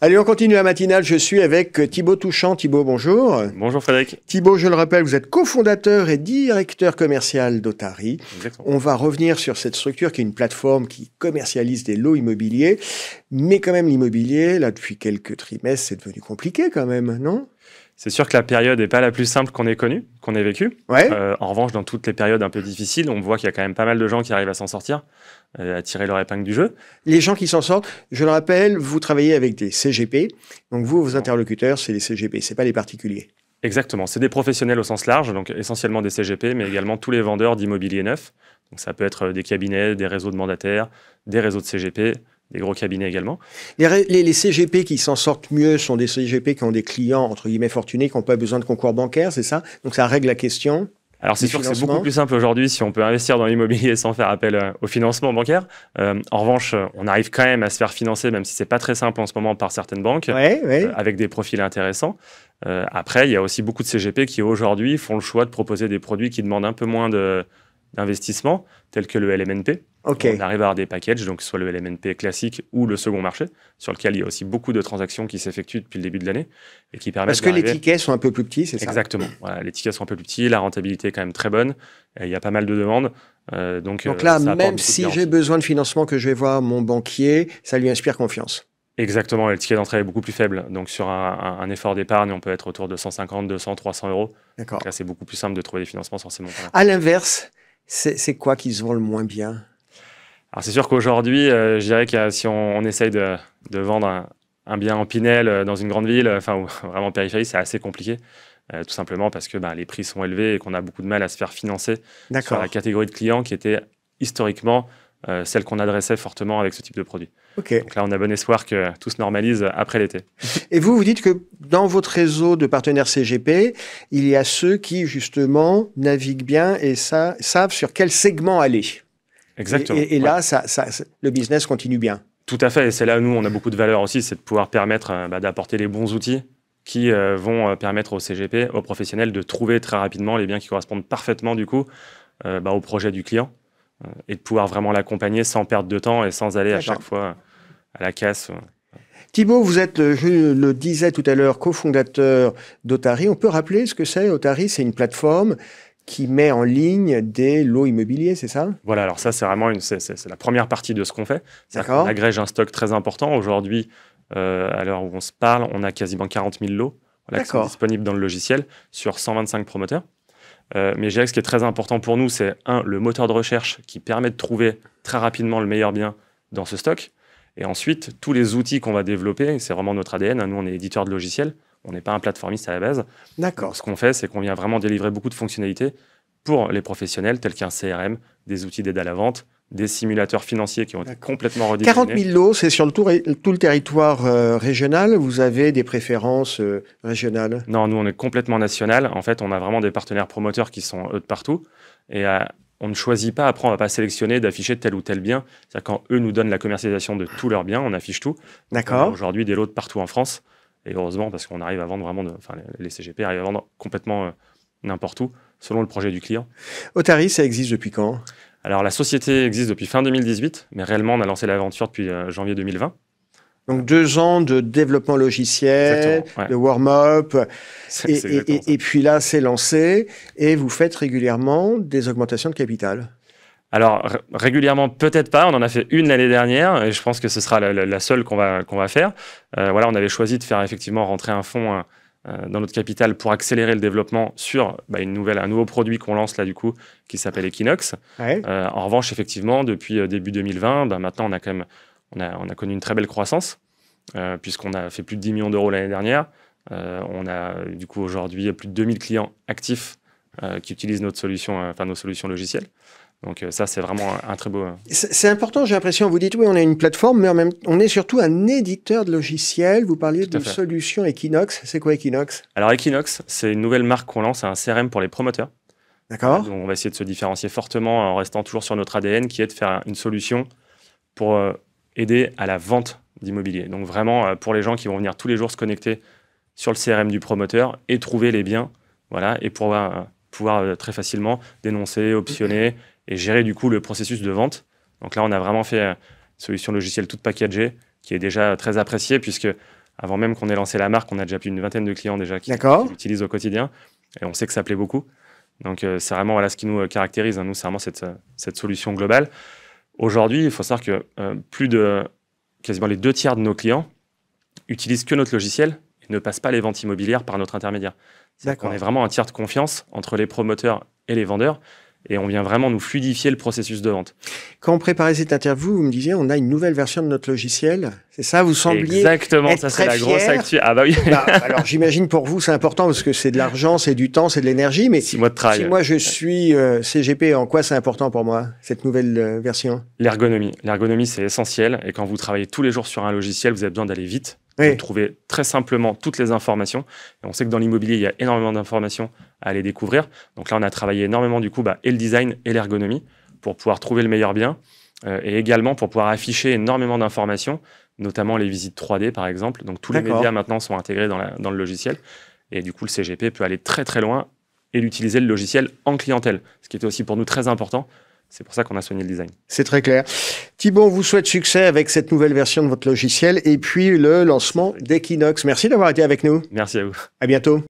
Allez, on continue la matinale. Je suis avec Thibaut Touchant. Thibaut, bonjour. Bonjour Frédéric. Thibaut, je le rappelle, vous êtes cofondateur et directeur commercial d'Otari. Exactement. On va revenir sur cette structure qui est une plateforme qui commercialise des lots immobiliers. Mais quand même, l'immobilier, là, depuis quelques trimestres, c'est devenu compliqué quand même, non ? C'est sûr que la période n'est pas la plus simple qu'on ait connue, qu'on ait vécue. Ouais. En revanche, dans toutes les périodes un peu difficiles, on voit qu'il y a quand même pas mal de gens qui arrivent à s'en sortir, à tirer leur épingle du jeu. Les gens qui s'en sortent, je le rappelle, vous travaillez avec des CGP. Donc vous, vos interlocuteurs, c'est les CGP, c'est pas les particuliers. Exactement. C'est des professionnels au sens large, donc essentiellement des CGP, mais également tous les vendeurs d'immobilier neuf. Donc ça peut être des cabinets, des réseaux de mandataires, des réseaux de CGP, des gros cabinets également. Les CGP qui s'en sortent mieux sont des CGP qui ont des clients, entre guillemets, fortunés, qui n'ont pas besoin de concours bancaire, c'est ça? Donc ça règle la question. Alors c'est sûr que c'est beaucoup plus simple aujourd'hui si on peut investir dans l'immobilier sans faire appel au financement bancaire. En revanche, on arrive quand même à se faire financer, même si c'est pas très simple en ce moment par certaines banques, avec des profils intéressants. Après, il y a aussi beaucoup de CGP qui aujourd'hui font le choix de proposer des produits qui demandent un peu moins d'investissement, tels que le LMNP. Okay. On arrive à avoir des packages, donc soit le LMNP classique ou le second marché, sur lequel il y a aussi beaucoup de transactions qui s'effectuent depuis le début de l'année et qui permettent. Parce que les tickets sont un peu plus petits, c'est ça? Exactement. Voilà, les tickets sont un peu plus petits, la rentabilité est quand même très bonne, il y a pas mal de demandes. Donc là, même si j'ai besoin de financement, que je vais voir mon banquier, ça lui inspire confiance. Exactement, le ticket d'entrée est beaucoup plus faible. Donc sur un effort d'épargne, on peut être autour de 150, 200, 300 euros. D'accord. Donc là, c'est beaucoup plus simple de trouver des financements sur ces montants. À l'inverse, c'est quoi qui se vend le moins bien? Alors c'est sûr qu'aujourd'hui, je dirais que si on essaye de vendre un bien en Pinel dans une grande ville, ou vraiment en périphérie, c'est assez compliqué. Tout simplement parce que les prix sont élevés et qu'on a beaucoup de mal à se faire financer sur la catégorie de clients qui était historiquement celle qu'on adressait fortement avec ce type de produit. Okay. Donc là, on a bon espoir que tout se normalise après l'été. Et vous dites que dans votre réseau de partenaires CGP, il y a ceux qui, justement, naviguent bien et savent sur quel segment aller. Exactement. Et là, le business continue bien. Tout à fait. Et c'est là où nous, on a beaucoup de valeur aussi, c'est de pouvoir permettre d'apporter les bons outils qui vont permettre aux CGP, aux professionnels, de trouver très rapidement les biens qui correspondent parfaitement, du coup, au projet du client et de pouvoir vraiment l'accompagner sans perdre de temps et sans aller à chaque fois à la casse. Thibaut, vous êtes, je le disais tout à l'heure, cofondateur d'Otari. On peut rappeler ce que c'est? Otari, c'est une plateforme qui met en ligne des lots immobiliers, c'est ça? Voilà, alors ça, c'est vraiment c'est la première partie de ce qu'on fait. D'accord. On agrège un stock très important. Aujourd'hui, à l'heure où on se parle, on a quasiment 40 000 lots qui sont disponibles dans le logiciel sur 125 promoteurs. Mais je dirais que ce qui est très important pour nous, c'est le moteur de recherche qui permet de trouver très rapidement le meilleur bien dans ce stock. Et ensuite, tous les outils qu'on va développer, c'est vraiment notre ADN. Nous, on est éditeur de logiciels. On n'est pas un plateformiste à la base. D'accord. Donc, ce qu'on fait, c'est qu'on vient vraiment délivrer beaucoup de fonctionnalités pour les professionnels, tels qu'un CRM, des outils d'aide à la vente, des simulateurs financiers qui ont été complètement redesignés. 40 000 lots, c'est sur tout le territoire régional. Vous avez des préférences régionales? Non, nous, on est complètement national. En fait, on a vraiment des partenaires promoteurs qui sont eux de partout. Et on ne choisit pas, après, on ne va pas sélectionner d'afficher tel ou tel bien. C'est-à-dire quand eux nous donnent la commercialisation de tous leurs biens, on affiche tout. D'accord. Aujourd'hui, des lots de partout en France. Et heureusement, parce qu'on arrive à vendre vraiment, les CGP arrivent à vendre complètement n'importe où, selon le projet du client. Otari, ça existe depuis quand? Alors, la société existe depuis fin 2018, mais réellement, on a lancé l'aventure depuis janvier 2020. Donc 2 ans de développement logiciel, de warm-up, et puis là, c'est lancé, et vous faites régulièrement des augmentations de capital. Alors, régulièrement, peut-être pas. On en a fait une l'année dernière, et je pense que ce sera la seule qu'on va faire. On avait choisi de faire effectivement rentrer un fonds dans notre capital pour accélérer le développement sur un nouveau produit qu'on lance là, du coup, qui s'appelle Equinox. Ouais. En revanche, effectivement, depuis début 2020, maintenant, on a connu une très belle croissance, puisqu'on a fait plus de 10 millions d'euros l'année dernière. On a, du coup, aujourd'hui, plus de 2000 clients actifs qui utilisent nos solutions logicielles. Donc ça, c'est vraiment un très beau... C'est important, j'ai l'impression. Vous dites, oui, on est une plateforme, mais on est surtout un éditeur de logiciels. Vous parliez d'une solution Equinox. C'est quoi Equinox? Alors Equinox, c'est une nouvelle marque qu'on lance, un CRM pour les promoteurs. D'accord. Donc on va essayer de se différencier fortement en restant toujours sur notre ADN, qui est de faire une solution pour aider à la vente d'immobilier. Donc vraiment, pour les gens qui vont venir tous les jours se connecter sur le CRM du promoteur et trouver les biens, et pouvoir très facilement dénoncer, optionner et gérer du coup le processus de vente. Donc là, on a vraiment fait une solution logicielle toute packagée qui est déjà très appréciée puisque Avant même qu'on ait lancé la marque, on a déjà plus d'une vingtaine de clients déjà qui l'utilisent au quotidien. Et on sait que ça plaît beaucoup. Donc, c'est vraiment ce qui nous caractérise. Nous, c'est vraiment cette solution globale. Aujourd'hui, il faut savoir que quasiment les 2/3 de nos clients utilisent que notre logiciel et ne passent pas les ventes immobilières par notre intermédiaire. On est vraiment un tiers de confiance entre les promoteurs et les vendeurs. Et on vient vraiment nous fluidifier le processus de vente. Quand on préparait cette interview, vous me disiez, on a une nouvelle version de notre logiciel. C'est ça, vous sembliez Exactement, être ça très c'est la grosse actu. Ah bah oui. Alors j'imagine pour vous c'est important parce que c'est de l'argent, c'est du temps, c'est de l'énergie. Mais 6 mois de travail. Si moi je suis CGP, en quoi c'est important pour moi, cette nouvelle version? L'ergonomie. L'ergonomie c'est essentiel. Et quand vous travaillez tous les jours sur un logiciel, vous avez besoin d'aller vite. De trouver très simplement toutes les informations. Et on sait que dans l'immobilier, il y a énormément d'informations à aller découvrir. Donc là, on a travaillé énormément du coup et le design et l'ergonomie pour pouvoir trouver le meilleur bien et également pour pouvoir afficher énormément d'informations, notamment les visites 3D par exemple. Donc tous les médias maintenant sont intégrés dans le logiciel. Et du coup, le CGP peut aller très très loin et l'utiliser le logiciel en clientèle, ce qui était aussi pour nous très important. C'est pour ça qu'on a soigné le design. C'est très clair. Thibaut, on vous souhaite succès avec cette nouvelle version de votre logiciel et puis le lancement d'Equinox. Merci d'avoir été avec nous. Merci à vous. À bientôt.